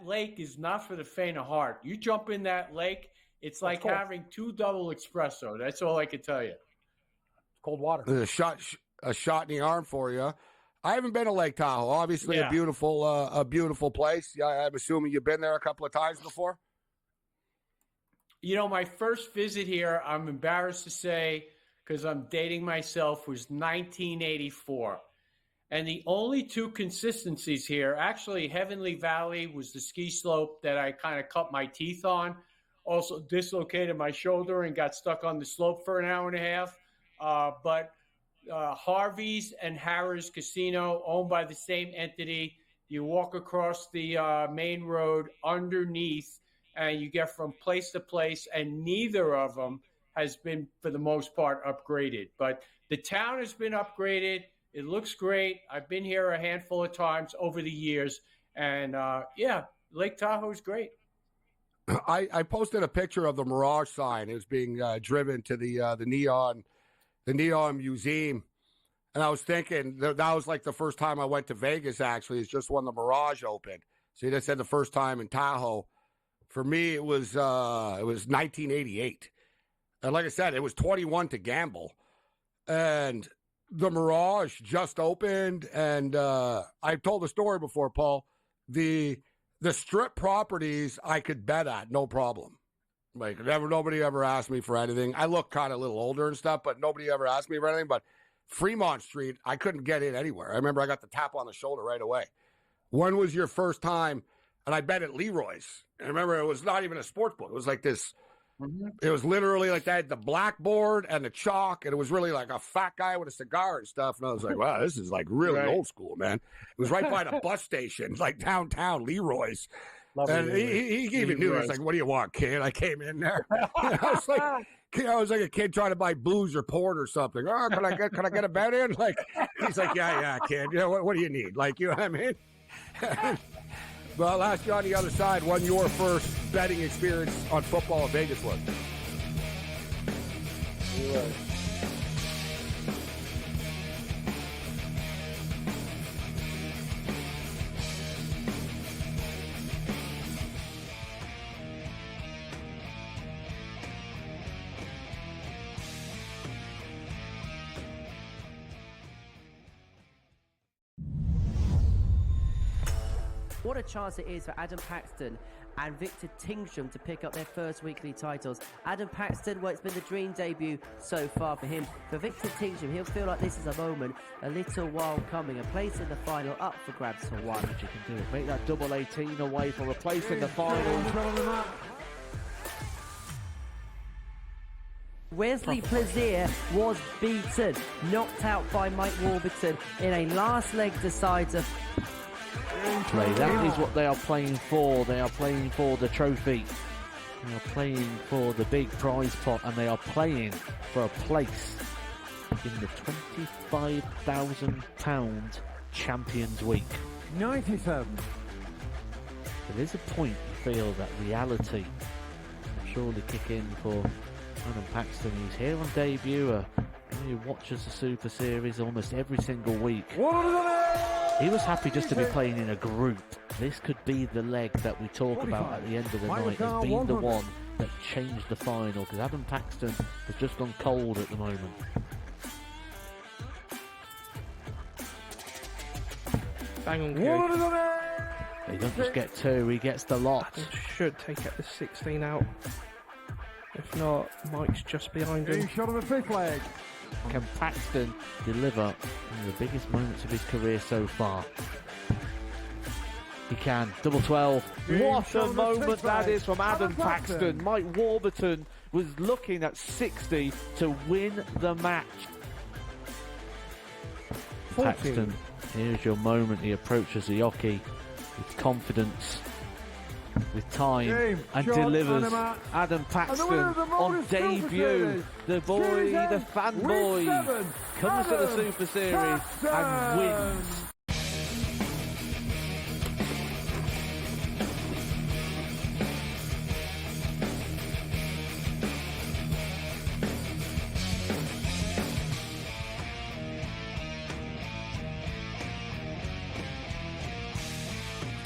lake is not for the faint of heart. You jump in that lake, it's like having 2 double espresso. That's all I can tell you.
Cold water.
A shot in the arm for you. I haven't been to Lake Tahoe. Obviously, a beautiful place. Yeah, I'm assuming you've been there a couple of times before.
You know, my first visit here, I'm embarrassed to say, because I'm dating myself, was 1984. And the only 2 consistencies here, actually, Heavenly Valley was the ski slope that I kind of cut my teeth on. Also dislocated my shoulder and got stuck on the slope for an hour and a half. But Harvey's and Harrah's Casino, owned by the same entity. You walk across the main road underneath, and you get from place to place, and neither of them has been, for the most part, upgraded. But the town has been upgraded. It looks great. I've been here a handful of times over the years, and Lake Tahoe is great.
I posted a picture of the Mirage sign. It was being driven to the Neon Museum. And I was thinking that was like the first time I went to Vegas, actually. It's just when the Mirage opened. So you just said the first time in Tahoe. For me, it was 1988. And like I said, it was 21 to gamble. And the Mirage just opened. And I've told the story before, Paul. The strip properties I could bet at, no problem. Like, nobody ever asked me for anything. I look kind of a little older and stuff, but nobody ever asked me for anything. But Fremont Street, I couldn't get in anywhere. I remember I got the tap on the shoulder right away. When was your first time? And I bet at Leroy's. And I remember it was not even a sports book. It was like this. Mm-hmm. It was literally like that, the blackboard and the chalk. And it was really like a fat guy with a cigar and stuff. And I was like, wow, this is like really old school, man. It was right by the bus station, like downtown Leroy's. And he even knew. He was like, what do you want, kid? I came in there. I was like a kid trying to buy booze or porn or something. Oh, can I get a bet in? Like, he's like, yeah, kid. You know, what do you need? Like, you know what I mean? Well, I'll ask you on the other side when your first betting experience on football in Vegas was.
What a chance it is for Adam Paxton and Victor Tingsham to pick up their first weekly titles. Adam Paxton, well, it's been the dream debut so far for him. For Victor Tingsham, he'll feel like this is a moment, a little while coming. A place in the final up for grabs for one.
You can do it. Make that double 18 away for a place in the final.
Wesley Plaisir was beaten, knocked out by Mike Warburton in a last leg decider.
That is what they are playing for. They are playing for the trophy. They are playing for the big prize pot, and they are playing for a place in the £25,000 Champions Week.
97.
There is a point you feel that reality will surely kick in for Adam Paxton. He's here on debut. He watches the Super Series almost every single week. He was happy just to be playing in a group. This could be the leg that we talk about at the end of the night as being the one that changed the final, because Adam Paxton has just gone cold at the moment.
Bang on,
He doesn't just get two, he gets the lot.
Adam should take out the 16 out. If not, Mike's just behind him.
Shot on the fifth leg.
Can Paxton deliver in the biggest moments of his career so far? He can. Double 12. What a moment that is from Adam Paxton. Mike Warburton was looking at 60 to win the match.
14.
Paxton, here's your moment. He approaches the hockey with confidence, with time, and delivers. Adam Paxton on debut. The boy, the fanboy, comes to the Super Series and wins.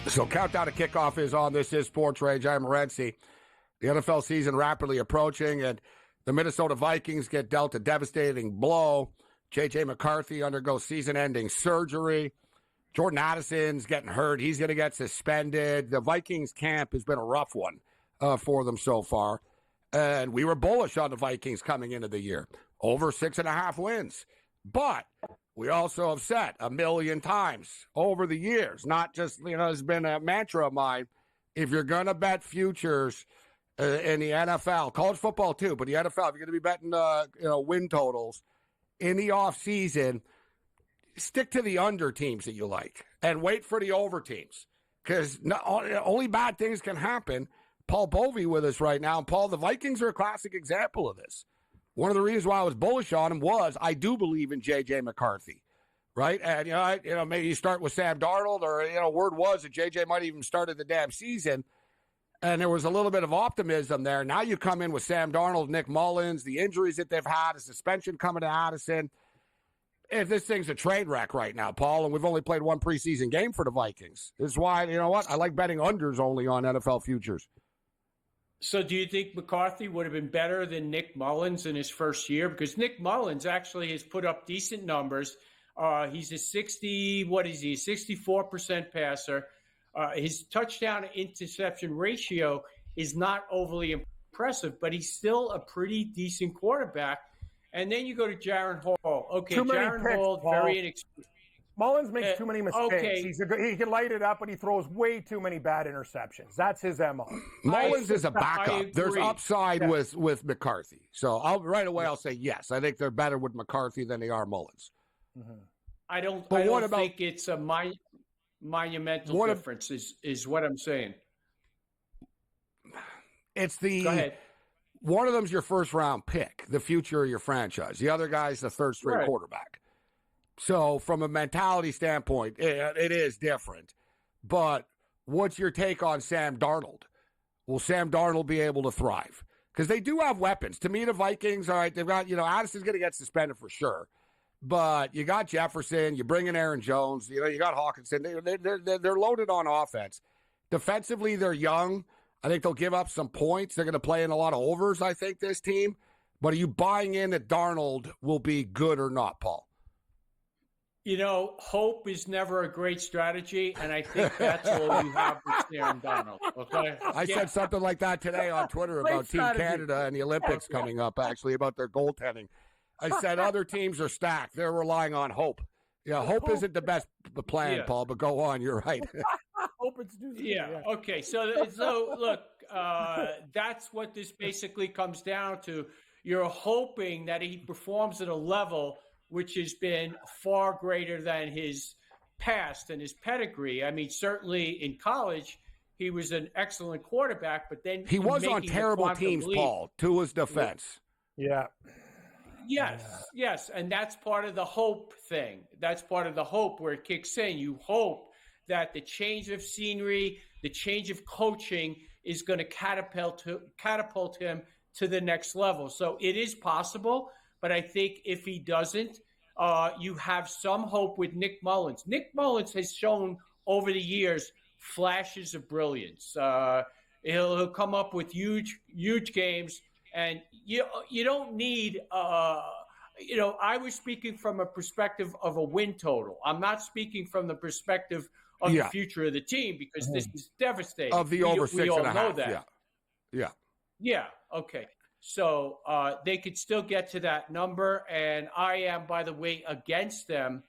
So countdown to kickoff is on. This is SportsRage. I'm Morency. The NFL season rapidly approaching, and the Minnesota Vikings get dealt a devastating blow. J.J. McCarthy undergoes season-ending surgery. Jordan Addison's getting hurt. He's going to get suspended. The Vikings camp has been a rough one for them so far. And we were bullish on the Vikings coming into the year. Over 6.5 wins. But we also have said a million times over the years, not just, it's been a mantra of mine, if you're going to bet futures in the NFL, college football too, but the NFL, if you're going to be betting, win totals, in the offseason, stick to the under teams that you like and wait for the over teams because only bad things can happen. Paul Bovey with us right now. And Paul, the Vikings are a classic example of this. One of the reasons why I was bullish on him was I do believe in J.J. McCarthy, right? And, maybe you start with Sam Darnold or, word was that J.J. might even started the damn season. And there was a little bit of optimism there. Now you come in with Sam Darnold, Nick Mullins, the injuries that they've had, a suspension coming to Addison. If this thing's a train wreck right now, Paul, and we've only played one preseason game for the Vikings. This is why, I like betting unders only on NFL futures.
So do you think McCarthy would have been better than Nick Mullins in his first year? Because Nick Mullins actually has put up decent numbers. He's a 64% passer. His touchdown to interception ratio is not overly impressive, but he's still a pretty decent quarterback. And then you go to Jaron Hall. Okay, Jaron Hall, very inexperienced.
Mullins makes too many mistakes.
Okay.
He can light it up, but he throws way too many bad interceptions. That's his MO.
Mullins is a backup. There's upside with McCarthy. So I'll say yes. I think they're better with McCarthy than they are Mullins.
Mm-hmm. I don't think it's a monumental difference is what I'm saying.
It's
Go ahead.
One of them's your first-round pick, the future of your franchise. The other guy's the third-string quarterback. So from a mentality standpoint, it is different. But what's your take on Sam Darnold? Will Sam Darnold be able to thrive? Because they do have weapons. To me, the Vikings, all right, they've got, Addison's going to get suspended for sure. But you got Jefferson, you bring in Aaron Jones, you got Hawkinson. They're loaded on offense. Defensively, they're young. I think they'll give up some points. They're going to play in a lot of overs, I think, this team. But are you buying in that Darnold will be good or not, Paul?
Hope is never a great strategy, and I think that's all you have with Aaron Donald. Okay,
I said something like that today on Twitter about Team Canada and the Olympics coming up, actually, about their goaltending. I said other teams are stacked. They're relying on hope. Yeah, hope isn't the best plan, Paul, but go on. You're right.
Hope it's
Okay. So look, that's what this basically comes down to. You're hoping that he performs at a level which has been far greater than his past and his pedigree. I mean, certainly in college, he was an excellent quarterback, but then
he was on terrible teams, Paul, to his defense.
Yeah.
Yes. And that's part of the hope thing. That's part of the hope where it kicks in. You hope that the change of scenery, the change of coaching is going to catapult him to the next level. So it is possible. But I think if he doesn't, you have some hope with Nick Mullins. Nick Mullins has shown over the years flashes of brilliance. He'll come up with huge games, and you don't need. I was speaking from a perspective of a win total. I'm not speaking from the perspective of the future of the team because this is devastating.
Of the over 6.5.
We all know that.
Yeah.
Okay. So they could still get to that number, and I am, by the way, against them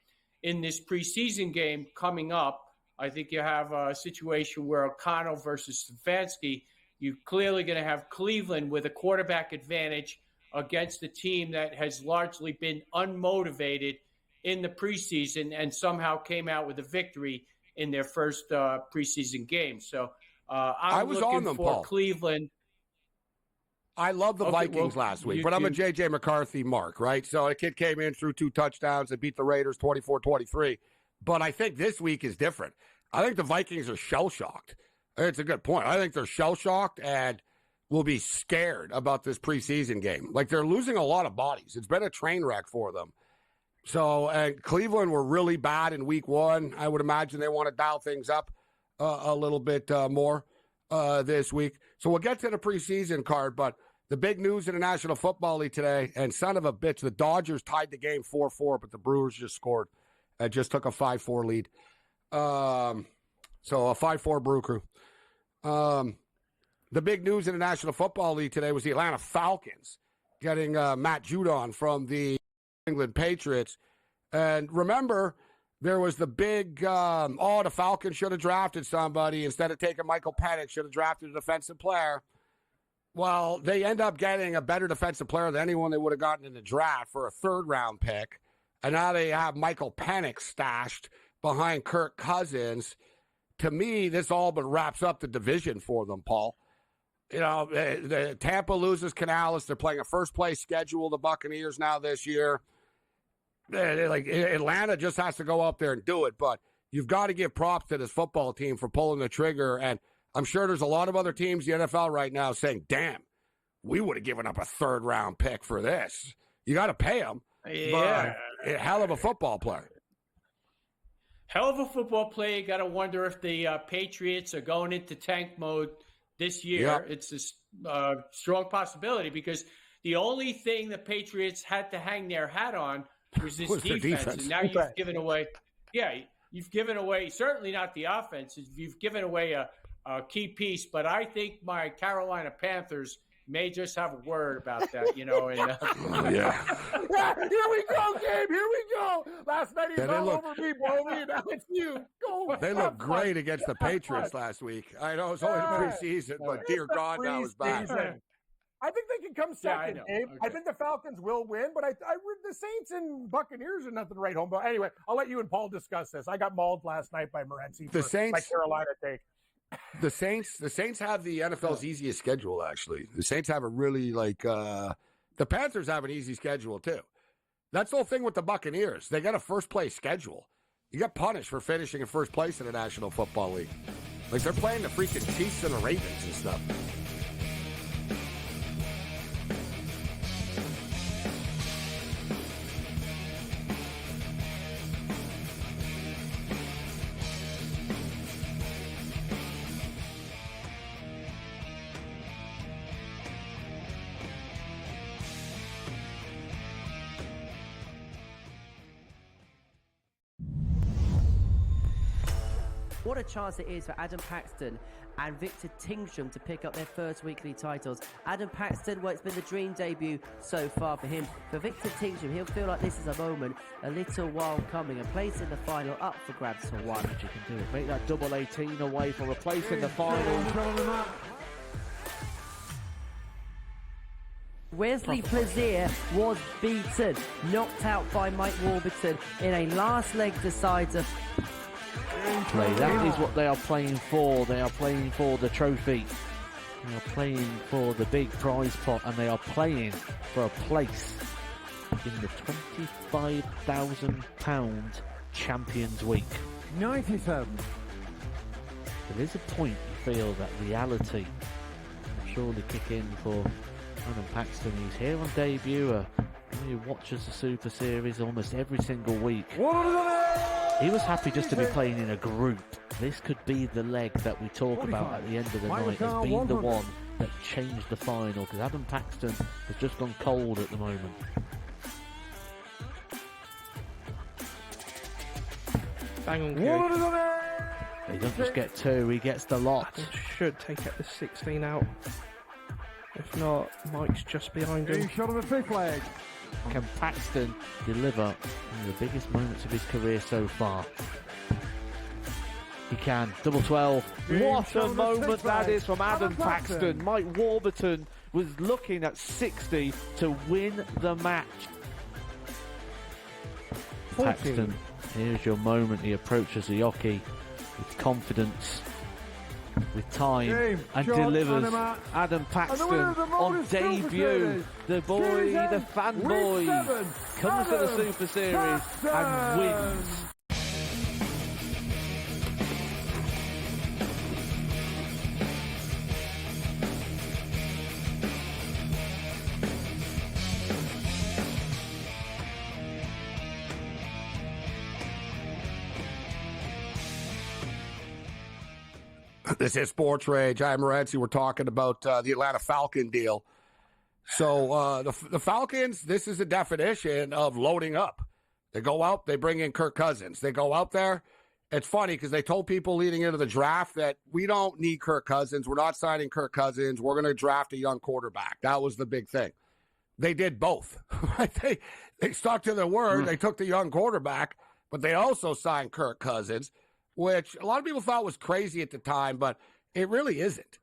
in this preseason game coming up. I think you have a situation where O'Connell versus Stefanski, you're clearly going to have Cleveland with a quarterback advantage against a team that has largely been unmotivated in the preseason and somehow came out with a victory in their first preseason game. So I'm looking for Cleveland.
I love the Vikings last week, but I'm a J.J. McCarthy mark, right? So a kid came in, threw 2 touchdowns, and beat the Raiders 24-23. But I think this week is different. I think the Vikings are shell-shocked. It's a good point. I think they're shell-shocked and will be scared about this preseason game. Like, they're losing a lot of bodies. It's been a train wreck for them. So, and Cleveland were really bad in week 1. I would imagine they want to dial things up a little bit more this week. So we'll get to the preseason card, but the big news in the National Football League today, and son of a bitch, the Dodgers tied the game 4-4, but the Brewers just scored and just took a 5-4 lead. So a 5-4 Brew Crew. The big news in the National Football League today was the Atlanta Falcons getting Matt Judon from the England Patriots. And remember, there was the big, the Falcons should have drafted somebody instead of taking Michael Penix, should have drafted a defensive player. Well, they end up getting a better defensive player than anyone they would have gotten in the draft for a third-round pick. And now they have Michael Penix stashed behind Kirk Cousins. To me, this all but wraps up the division for them, Paul. You know, the Tampa loses Canales. They're playing a first-place schedule, the Buccaneers, now this year. Like Atlanta just has to go up there and do it. But you've got to give props to this football team for pulling the trigger. And I'm sure there's a lot of other teams in the NFL right now saying, damn, we would have given up a third-round pick for this. You got to pay them.
Yeah.
But a hell of a football player.
Hell of a football player. You got to wonder if the Patriots are going into tank mode this year.
Yep.
It's a strong possibility because the only thing the Patriots had to hang their hat on was this defense. And now you've given away you've given away, certainly not the offense. You've given away a key piece, but I think my Carolina Panthers may just have a word about that, you know. And
yeah.
Here we go, Gabe. Here we go. Last night he's all over me, Bobby, and now it's you. Go.
They looked great against the Patriots last week. I know it's only preseason, but dear God, now it's back.
I think they can come second, Gabe.
Okay.
I think the Falcons will win, but the Saints and Buccaneers are nothing to write home about. Anyway, I'll let you and Paul discuss this. I got mauled last night by Morency for my Carolina take.
The Saints have the NFL's easiest schedule, actually. The Saints have a really, the Panthers have an easy schedule, too. That's the whole thing with the Buccaneers. They got a first-place schedule. You got punished for finishing in first place in the National Football League. Like, they're playing the freaking Chiefs and the Ravens and stuff.
What a chance it is for Adam Paxton and Victor Tingsham to pick up their first weekly titles. Adam Paxton, well, it's been the dream debut so far for him. For Victor Tingsham, he'll feel like this is a moment a little while coming. A place in the final up for grabs for one.
You can do it. Make that double 18 away for a place in the final.
Wesley Plaisir was beaten, knocked out by Mike Warburton in a last leg decider.
That is what they are playing for. They are playing for the trophy. They are playing for the big prize pot, and they are playing for a place in the £25,000 Champions Week.
97.
There is a point you feel that reality will surely kick in for Adam Paxton. He's here on debut. He watches the Super Series almost every single week. He was happy just to be playing in a group. This could be the leg that we talk about at the end of the night as being the one that changed the final, because Adam Paxton has just gone cold at the moment.
Bang on,
He doesn't just get two, he gets the lot.
Should take it the 16 out. If not, Mike's just behind him.
Shot on the fifth leg.
Can Paxton deliver one of the biggest moments of his career so far? He can. Double 12. What a moment that is from Adam Paxton. Mike Warburton was looking at 60 to win the match. Paxton, here's your moment. He approaches the jockey with confidence, with time, and delivers. Adam Paxton on debut. The boy, the fanboy, comes to the Super Series and wins.
This is SportsRage. I'm Morency. We're talking about the Atlanta Falcon deal. So the Falcons, this is the definition of loading up. They go out, they bring in Kirk Cousins. They go out there. It's funny because they told people leading into the draft that we don't need Kirk Cousins. We're not signing Kirk Cousins. We're going to draft a young quarterback. That was the big thing. They did both. They stuck to their word. They took the young quarterback, but they also signed Kirk Cousins, which a lot of people thought was crazy at the time, but it really isn't.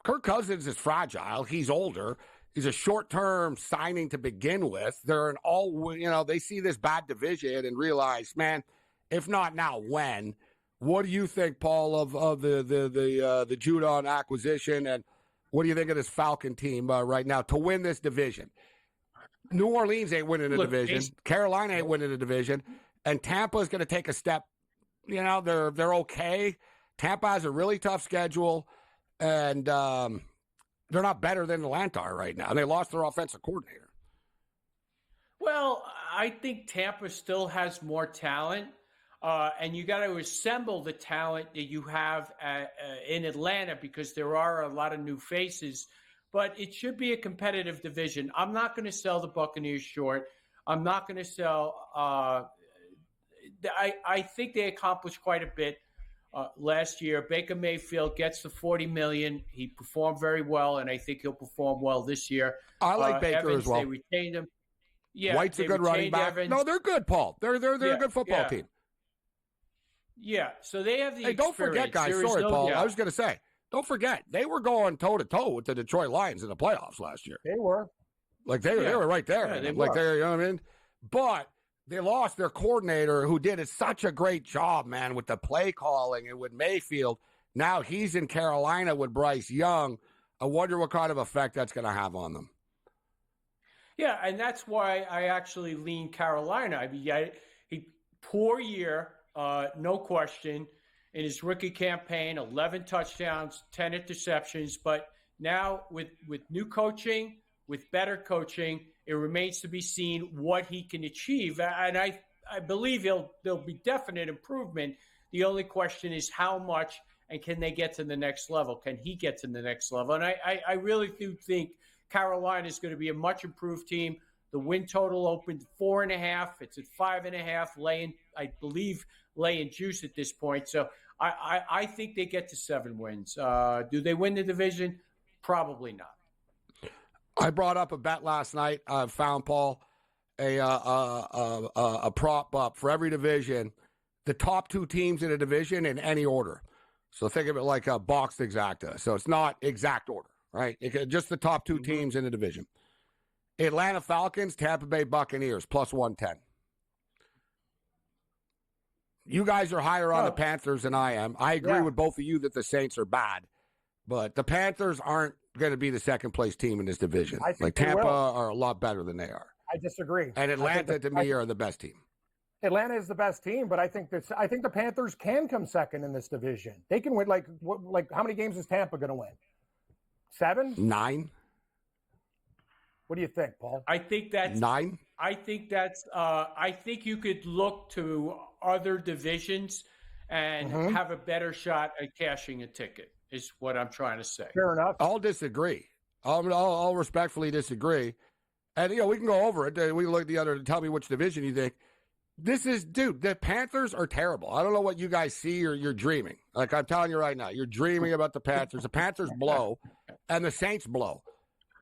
Kirk Cousins is fragile. He's older. He's a short-term signing to begin with. They're an they see this bad division and realize, man, if not now, when? What do you think, Paul, of the Judon acquisition, and what do you think of this Falcon team right now to win this division? New Orleans ain't winning the division. Carolina ain't winning the division, and Tampa is going to take a step. They're okay. Tampa has a really tough schedule, and they're not better than Atlanta are right now. And they lost their offensive coordinator.
Well, I think Tampa still has more talent, and you got to assemble the talent that you have in Atlanta because there are a lot of new faces. But it should be a competitive division. I'm not going to sell the Buccaneers short. I'm not going to sell. I think they accomplished quite a bit last year. Baker Mayfield gets the $40 million. He performed very well, and I think he'll perform well this year.
I like Baker
Evans,
as well.
They retained him. Yeah,
White's a good running back.
Evans.
No, they're good, Paul. They're a good football team.
Yeah, so they have the.
Hey, don't forget, guys. Sorry, Paul. I was going to say, don't forget they were going toe to toe with the Detroit Lions in the playoffs last year.
They were.
They were right there.
Yeah, they
were. You know what I mean? But they lost their coordinator who did such a great job, man, with the play calling and with Mayfield. Now he's in Carolina with Bryce Young. I wonder what kind of effect that's going to have on them.
Yeah, and that's why I actually lean Carolina. I mean, poor year, no question. In his rookie campaign, 11 touchdowns, 10 interceptions. But now with new coaching, with better coaching, it remains to be seen what he can achieve. And I believe there'll be definite improvement. The only question is how much, and can they get to the next level? Can he get to the next level? And I really do think Carolina is going to be a much improved team. The win total opened 4.5. It's at 5.5, laying juice at this point. So I think they get to 7 wins. Do they win the division? Probably not.
I brought up a bet last night. I found, Paul, a prop up for every division, the top 2 teams in a division in any order. So think of it like a boxed exacta. So it's not exact order, right? Just the top 2 teams in the division. Atlanta Falcons, Tampa Bay Buccaneers, plus 110. You guys are higher on the Panthers than I am. I agree with both of you that the Saints are bad, but the Panthers aren't going to be the second place team in this division. Like Tampa are a lot better than they are.
I disagree.
And Atlanta, to me, are the best team.
Atlanta is the best team, but I think the Panthers can come second in this division. They can win. Like how many games is Tampa going to win? 7?
9.
What do you think, Paul?
I think that's
9.
I think that's. I think you could look to other divisions and have a better shot at cashing a ticket. Is what I'm trying to say.
Fair enough.
I'll disagree. I'll respectfully disagree. And we can go over it. We can look at the other. Tell me which division you think. The Panthers are terrible. I don't know what you guys see or you're dreaming. Like I'm telling you right now, you're dreaming about the Panthers. The Panthers blow, and the Saints blow.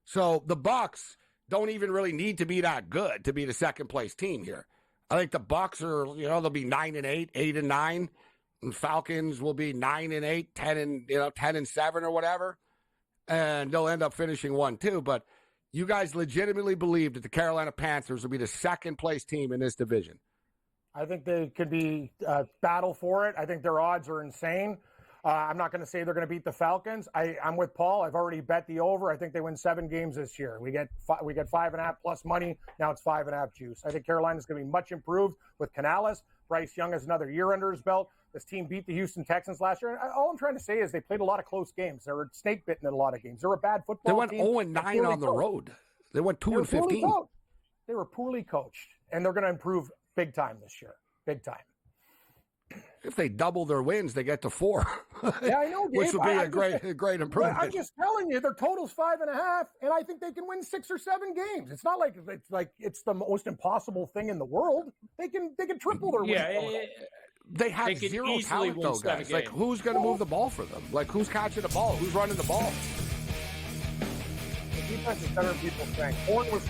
So the Bucs don't even really need to be that good to be the second place team here. I think the Bucs are, they'll be 9-8, 8-9, and Falcons will be 9-8, 10-7 or whatever, and they'll end up finishing 1-2. But you guys legitimately believe that the Carolina Panthers will be the second place team in this division?
I think they could be battle for it. I think their odds are insane. I'm not going to say they're going to beat the Falcons. I'm with Paul. I've already bet the over. I think they win 7 games this year. We get 5.5 plus money. Now it's 5.5 juice. I think Carolina's going to be much improved with Canales. Bryce Young has another year under his belt. This team beat the Houston Texans last year. And all I'm trying to say is they played a lot of close games. They were snake bitten in a lot of games. They were a bad football team.
They went 0-9 on the road. They went 2-15.
They were poorly coached, and they're going to improve big time this year. Big time.
If they double their wins, they get to 4.
Yeah, I know, Dave.
Which would be a great improvement.
I'm just telling you, their total's 5.5, and I think they can win 6 or 7 games. It's not like it's the most impossible thing in the world. They can triple their wins.
They have zero talent, though, guys. Like, who's going to move the ball for them? Like, who's catching the ball? Who's running the ball?
The defense is better than people think. Horn was